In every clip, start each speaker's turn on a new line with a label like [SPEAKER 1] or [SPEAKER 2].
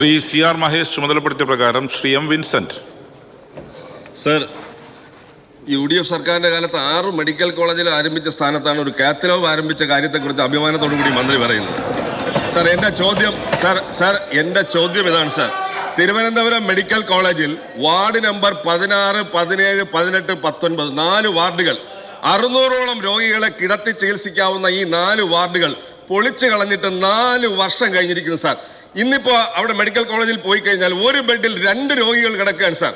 [SPEAKER 1] ശ്രീ സി.ആർ. മഹേഷ് ചുമതലപ്പെടുത്തിയ പ്രകാരം Shri M. Vincent.
[SPEAKER 2] Sir, UDF സർക്കാരിന്റെ കാലത്ത് 6 മെഡിക്കൽ കോളേജിൽ ആരംഭിച്ച സ്ഥാനത്താണ് ഒരു കാത്തലോഗ് ആരംഭിച്ച കാര്യത്തെക്കുറിച്ച് അഭിമാനത്തോടുകൂടി മന്ത്രി പറയുന്നത്. സർ, എൻ്റെ ചോദ്യം ഇതാണ് സർ. തിരുവനന്തപുരം മെഡിക്കൽ കോളേജിൽ വാർഡ് നമ്പർ 16, 17, 18, 19 4 വാർഡുകൾ 600ഓളം രോഗികളെ കിടത്തി ചികിത്സിക്കാവുന്ന ഈ 4 വാർഡുകൾ പൊളിച്ചു കളഞ്ഞിട്ട് 4 വർഷം കഴിഞ്ഞിരിക്കുന്നു സാർ. ഇന്നിപ്പോ അവിടെ മെഡിക്കൽ കോളേജിൽ പോയി കഴിഞ്ഞാൽ ഒരു ബെഡിൽ 2 രോഗികൾ കിടക്കുകയാണ് സാർ.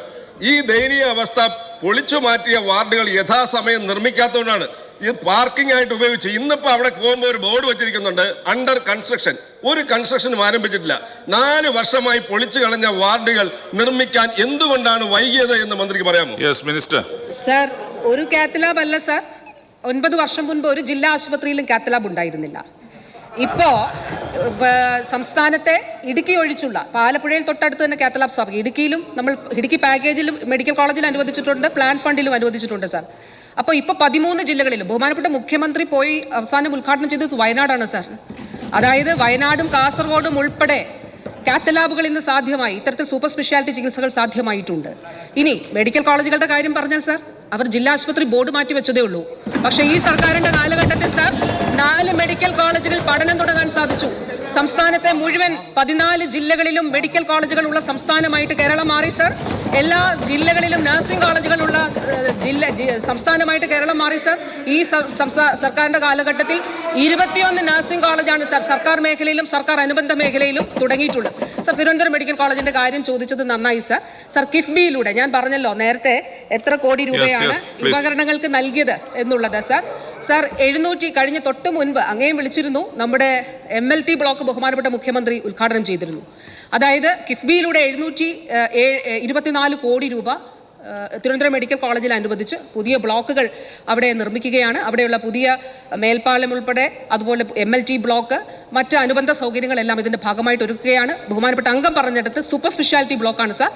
[SPEAKER 2] ഈ ദയനീയ അവസ്ഥ പൊളിച്ചു മാറ്റിയ വാർഡുകൾ യഥാസമയം നിർമ്മിക്കാത്തതുകൊണ്ടാണ് ഇത് പാർക്കിംഗ് ആയിട്ട് ഉപയോഗിച്ച്. ഇന്നിപ്പോ അവിടെ പോകുമ്പോൾ ഒരു ബോർഡ് വെച്ചിരിക്കുന്നുണ്ട്, അണ്ടർ കൺസ്ട്രക്ഷൻ. ഒരു കൺസ്ട്രക്ഷനും ആരംഭിച്ചിട്ടില്ല. 4 വർഷമായി പൊളിച്ചു കളഞ്ഞ വാർഡുകൾ നിർമ്മിക്കാൻ എന്തുകൊണ്ടാണ് വൈകിയത് എന്ന് മന്ത്രിക്ക് പറയാമോ?
[SPEAKER 1] Yes minister.
[SPEAKER 3] സാർ, ഒരു കാത്തലാബ് അല്ല സാർ. 9 വർഷം മുൻപ് ഒരു ജില്ലാ ആശുപത്രിയിലും കാത്തലാബ് ഉണ്ടായിരുന്നില്ല. ഇപ്പോ സംസ്ഥാനത്തെ ഇടുക്കി ഒഴിച്ചുള്ള ആലപ്പുഴയിൽ തൊട്ടടുത്ത് തന്നെ കാത്തലാബ് സ്ഥാപിക്കും. ഇടുക്കിയിലും നമ്മൾ ഇടുക്കി പാക്കേജിലും മെഡിക്കൽ കോളേജിൽ അനുവദിച്ചിട്ടുണ്ട്, പ്ലാൻ ഫണ്ടിലും അനുവദിച്ചിട്ടുണ്ട് സാർ. അപ്പോൾ ഇപ്പോൾ 13 ജില്ലകളിലും ബഹുമാനപ്പെട്ട മുഖ്യമന്ത്രി പോയി അവസാനം ഉദ്ഘാടനം ചെയ്തത് വയനാടാണ് സാർ. അതായത് വയനാടും കാസർഗോഡും ഉൾപ്പെടെ കാത്തലാബുകൾ ഇന്ന് സാധ്യമായി. ഇത്തരത്തിൽ സൂപ്പർ സ്പെഷ്യാലിറ്റി ചികിത്സകൾ സാധ്യമായിട്ടുണ്ട്. ഇനി മെഡിക്കൽ കോളേജുകളുടെ കാര്യം പറഞ്ഞാൽ സാർ, അവർ ജില്ലാ ആശുപത്രി ബോർഡ് മാറ്റി വെച്ചതേ ഉള്ളൂ. പക്ഷേ ഈ സർക്കാരിന്റെ കാലഘട്ടത്തിൽ സാർ 4 മെഡിക്കൽ കോളേജുകൾ പഠനം തുടങ്ങാൻ സാധിച്ചു. സംസ്ഥാനത്തെ മുഴുവൻ 14 ജില്ലകളിലും മെഡിക്കൽ കോളേജുകൾ ഉള്ള സംസ്ഥാനമായിട്ട് കേരളം മാറി സാർ. എല്ലാ ജില്ലകളിലും നഴ്സിംഗ് കോളേജുകളുള്ള സംസ്ഥാനമായിട്ട് കേരളം മാറി സാർ. ഈ സർക്കാരിന്റെ കാലഘട്ടത്തിൽ 21 നഴ്സിംഗ് കോളേജാണ് സാർ സർക്കാർ മേഖലയിലും സർക്കാർ അനുബന്ധ മേഖലയിലും തുടങ്ങിയിട്ടുള്ളത്. സാർ, തിരുവനന്തപുരം മെഡിക്കൽ കോളേജിന്റെ കാര്യം ചോദിച്ചത് നന്നായി സാർ. സാർ, കിഫ്ബിയിലൂടെ ഞാൻ പറഞ്ഞല്ലോ നേരത്തെ എത്ര കോടി രൂപയാണ് ഉപകരണങ്ങൾക്ക് നൽകിയത് എന്നുള്ളത് സാർ. 700 കഴിഞ്ഞ തൊട്ട് മുൻപ് അങ്ങേയും വിളിച്ചിരുന്നു, നമ്മുടെ MLT ബ്ലോക്ക് ബഹുമാനപ്പെട്ട മുഖ്യമന്ത്രി ഉദ്ഘാടനം ചെയ്തിരുന്നു. അതായത് കിഫ്ബിയിലൂടെ 724 കോടി രൂപ തിരുവനന്തപുരം മെഡിക്കൽ കോളേജിൽ അനുവദിച്ച് പുതിയ ബ്ലോക്കുകൾ അവിടെ നിർമ്മിക്കുകയാണ്. അവിടെയുള്ള പുതിയ മേൽപ്പാലം ഉൾപ്പെടെ അതുപോലെ MLT ബ്ലോക്ക് മറ്റ് അനുബന്ധ സൗകര്യങ്ങളെല്ലാം ഇതിന്റെ ഭാഗമായിട്ട് ഒരുക്കുകയാണ്. ബഹുമാനപ്പെട്ട അംഗം പറഞ്ഞെടുത്ത് സൂപ്പർ സ്പെഷ്യാലിറ്റി ബ്ലോക്കാണ് സാർ.